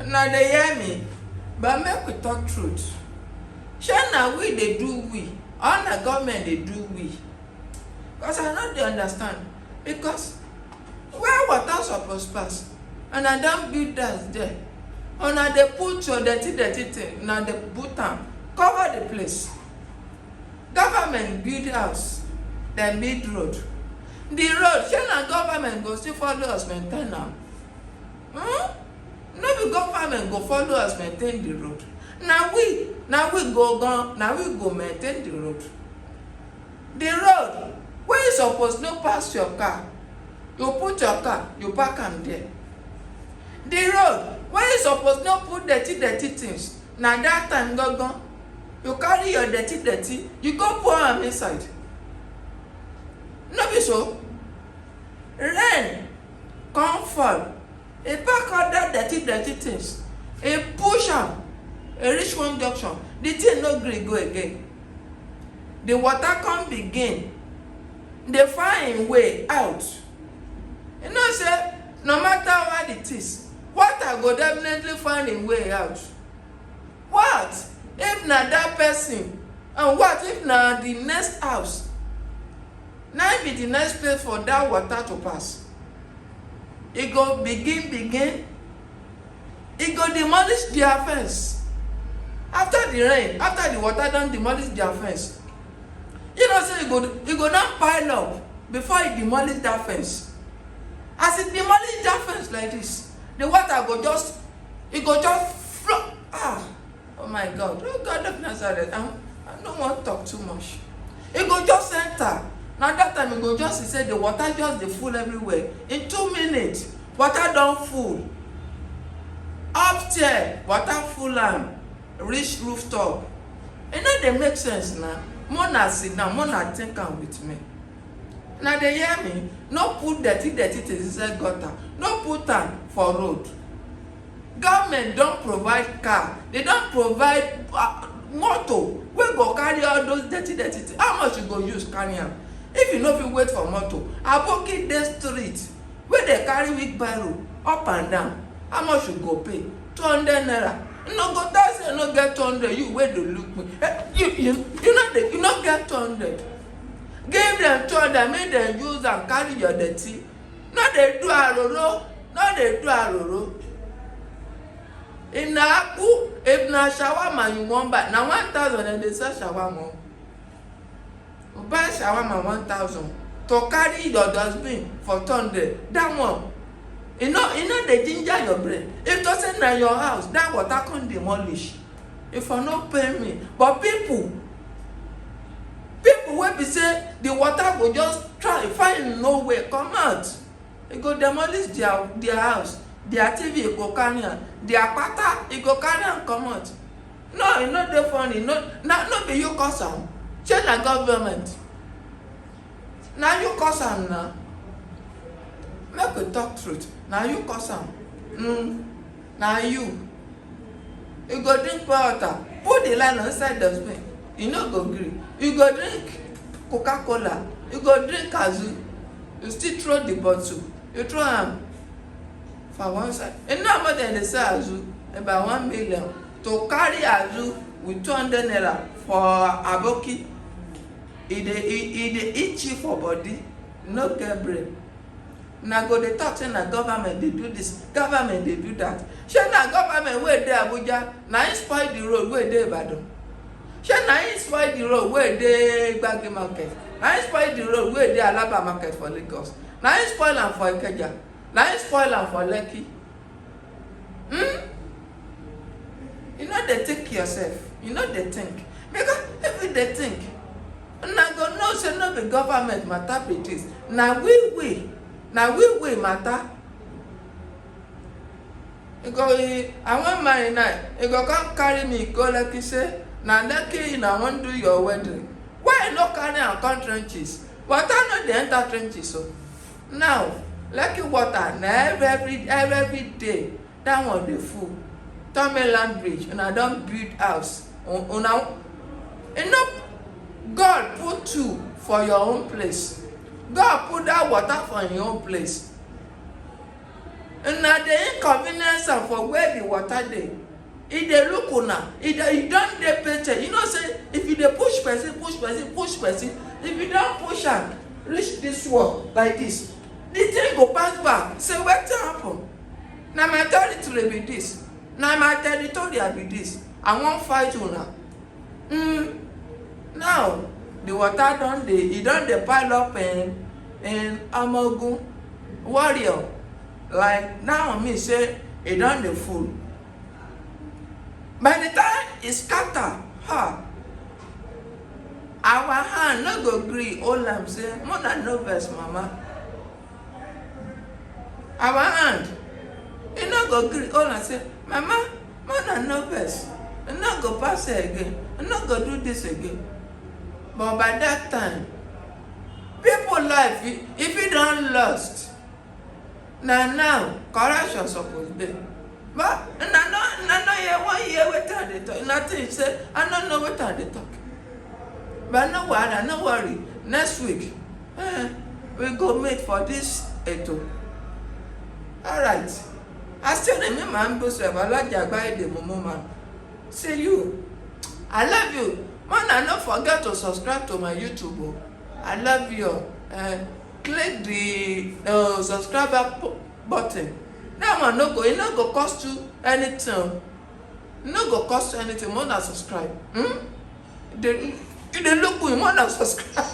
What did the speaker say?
Now they hear me, but make we talk truth. Shey na we dey do we, or na government dey do we? Because I no dey understand. Because where water suppose pass, and I don build that there, una dey put your dirty thing, una dey put am cover the place. Government build house, dem build road. The road, shey na government go still follow us maintain am? No be government go follow us maintain the road. Na we go maintain the road. The road wey you suppose no pass your car, you put your car, you park am there. The road wey you suppose no put dirty things, na that time gangan you carry your dirty, you go pour am inside. No be so? Rain come fall, e pack all that dirty things, e push am, e reach one junction, the thing no gree go again. The water come begin dey find im way out. You know say no matter what it is, water go definitely find im way out. What if na that person, and what if na the next house na be the next place for that water to pass? E go begin, e go demolish their fence. After the rain, after the water don demolish their fence, you know say e go don pile up before e demolish that fence. As e demolish that fence like this, the water go just flow. Oh my God, oh God of Nazareth, I no wan talk too much. E go just enter. Na that time e go just say the water just dey full everywhere. In 2 minutes, water don full. Upstairs, water full am reach rooftop. E no dey make sense na. More na sit down, more na think am with me. Na dey hear me? No put dirty things inside gutter. No put am for road. Government don provide car, they don provide motor wey go carry all those dirty things. How much you go use carry am? If you no fit wait for motor, aboki dey street wey dey carry wheelbarrow up and down, how much you go pay? 200 naira. You no go tell say you no get 200, you wey dey look me. You no get 200. Give them 200, make dem use am carry your dirty. No dey do aroro, no dey do aroro. If na shawarma you wan buy, na 1,000 dem dey sell shawarma. You buy shawarma 1,000 to carry your dustbin for 200. That one, you know dey ginger your brain. If to say na your house, that water come demolish. If I no pay me, but people wey be say the water go just try find no way come out. E go demolish their house. Their TV go carry am, their pata e go carry am comot. No, e no dey funny. No be you cause am. Shey na government? Na you cause am na. Make we talk truth. Na you cause am. Na you. You go drink pure water, put the line inside dustbin. You no go gree. You go drink Coca-Cola. You go drink Azul. You still throw the bottle. You throw am for one side. You know how much dem dey sell Azul? About 1 million. To carry Azul with 200 naira for aboki, e dey eat you for body. No get brain. Na go dey talk say na government dey do this, government dey do that. Shey na government wey dey Abuja na im spoil the road wey dey Ibadan? Shey na im spoil the road wey dey Gbagi market? Na im spoil the road wey dey Alaba market for Lagos? Na im spoil am for Ikeja? Na im spoil am for Lekki? You no dey think yourself. You no dey think. Because if you dey think, una go know say no be government matter be this. Na we matter. I wan marry now. You go come carry me go Lekki say na Lekki una wan do your wedding. Why you no carry am come trenches? Water no dey enter trenches o. Now Lekki water na every day that one dey full. Tomeland bridge, una don build house. Una, you know, God put you for your own place. God put that water for your own place. And na the inconvenience of for where the water dey. E dey look una, e don dey paycheck. You know say if you dey push person, if you don push am reach this wall like this, the thing go pass back. Say wetin happen? Na my territory be this. Na my territorial be this. I wan fight una. Now the water don dey, e don dey pile up in Amogun warrior. Like now me say e don dey full. By the time e scatter, our hand no go gree hold am say more than no vex mama. Our hand e no go gree hold am say mama more than no vex. E no go pass here again. E no go do this again. But by that time, people life if e don lost, na now correction suppose dey. But na no hear 1 year wetin I dey talk. Nothing say I no know wetin I dey talk. But no wahala, no worry. Next week, we go meet for this eto. Alright. I still remember my ambush of Alhaji Agbaye the Momo man. See you. I love you. Man, and don't forget to subscribe to my YouTube. I love you. Click the subscribe button. That one no go cost you anything. No go cost you anything more than subscribe. You dey look good, more than subscribe.